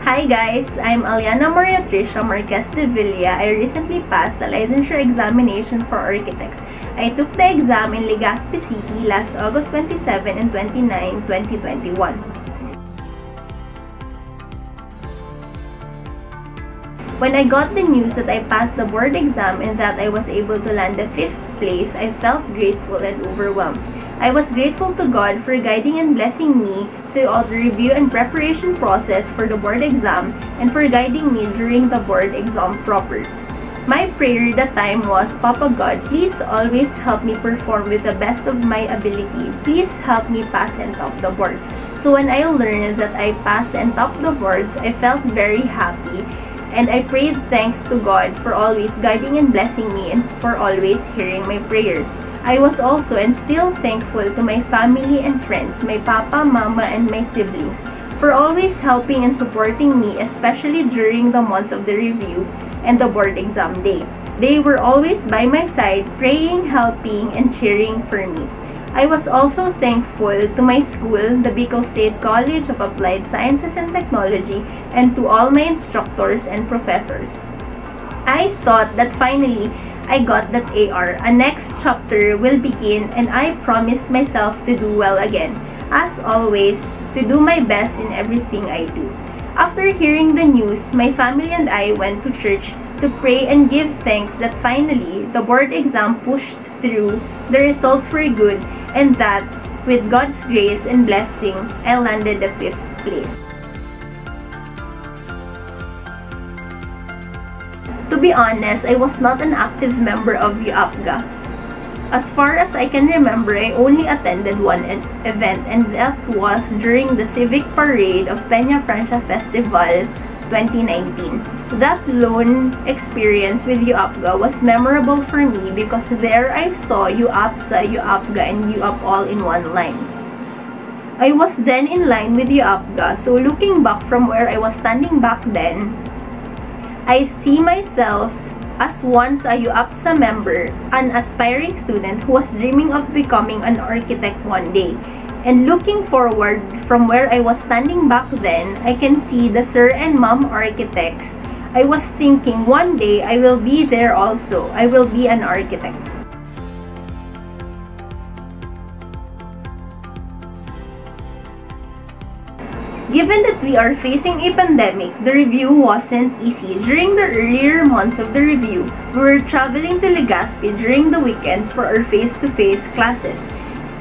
Hi guys, I'm Aliana Maria Tricia Marquez de Villa. I recently passed the licensure examination for architects. I took the exam in Legazpi City last August 27 and 29, 2021. When I got the news that I passed the board exam and that I was able to land the 5th place, I felt grateful and overwhelmed. I was grateful to God for guiding and blessing me throughout the review and preparation process for the board exam and for guiding me during the board exam proper. My prayer that time was, Papa God, please always help me perform with the best of my ability. Please help me pass and top the boards. So when I learned that I passed and topped the boards, I felt very happy. And I prayed thanks to God for always guiding and blessing me and for always hearing my prayer. I was also and still thankful to my family and friends, my papa, mama, and my siblings for always helping and supporting me, especially during the months of the review and the board exam day. They were always by my side, praying, helping, and cheering for me. I was also thankful to my school, the Bicol State College of Applied Sciences and Technology, and to all my instructors and professors. I thought that finally, I got that AR. A next chapter will begin and I promised myself to do well again. As always, to do my best in everything I do. After hearing the news, my family and I went to church to pray and give thanks that finally the board exam pushed through, the results were good, and that with God's grace and blessing, I landed the 5th place. To be honest, I was not an active member of UAPGA. As far as I can remember, I only attended one event, and that was during the Civic Parade of Peña Francia Festival 2019. That lone experience with UAPGA was memorable for me because there I saw UAPSA, UAPGA, and UAP all in one line. I was then in line with UAPGA, so looking back from where I was standing back then, I see myself as once a UAPSA member, an aspiring student who was dreaming of becoming an architect one day. And looking forward from where I was standing back then, I can see the sir and mom architects. I was thinking one day I will be there also. I will be an architect. Given that we are facing a pandemic, the review wasn't easy. During the earlier months of the review, we were traveling to Legazpi during the weekends for our face-to-face classes.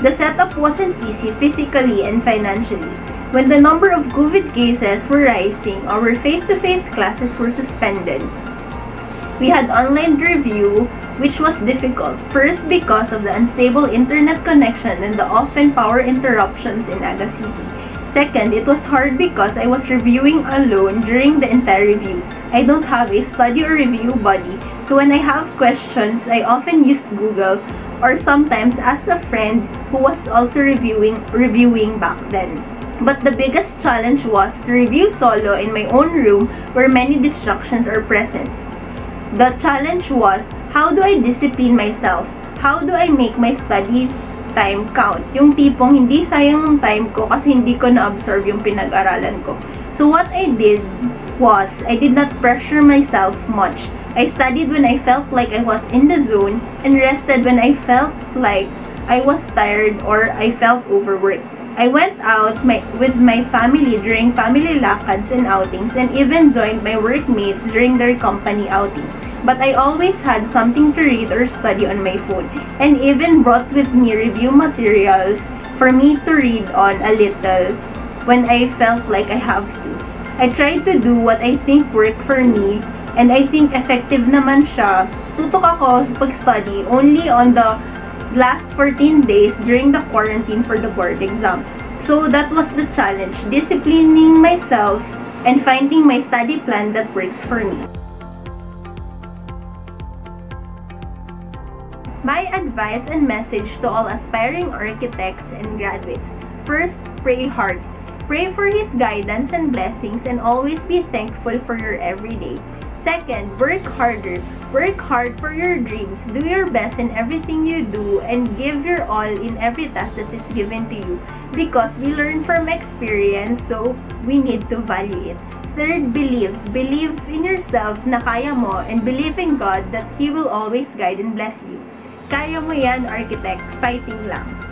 The setup wasn't easy physically and financially. When the number of COVID cases were rising, our face-to-face classes were suspended. We had online review, which was difficult. First, because of the unstable internet connection and the often power interruptions in Naga City. Second, it was hard because I was reviewing alone during the entire review. I don't have a study or review buddy, so when I have questions, I often used Google or sometimes asked a friend who was also reviewing back then. But the biggest challenge was to review solo in my own room where many distractions are present. The challenge was, how do I discipline myself? How do I make my study time count? Yung tipong hindi sayang ng time ko kasi hindi ko na-absorb yung pinag-aralan ko. So what I did was, I did not pressure myself much. I studied when I felt like I was in the zone and rested when I felt like I was tired or I felt overworked. I went out with my family during family lakads and outings and even joined my workmates during their company outing. But I always had something to read or study on my phone, and even brought with me review materials for me to read on a little when I felt like I have to. I tried to do what I think worked for me, and I think effective naman siya. Tutok ako sa pag-study only on the last 14 days during the quarantine for the board exam. So that was the challenge, disciplining myself and finding my study plan that works for me. My advice and message to all aspiring architects and graduates: first, pray hard. Pray for His guidance and blessings and always be thankful for your everyday. Second, work harder. Work hard for your dreams. Do your best in everything you do and give your all in every task that is given to you, because we learn from experience, so we need to value it. third, believe. Believe in yourself na kaya mo, and believe in God that He will always guide and bless you. Kaya mo yan, architect. Fighting lang.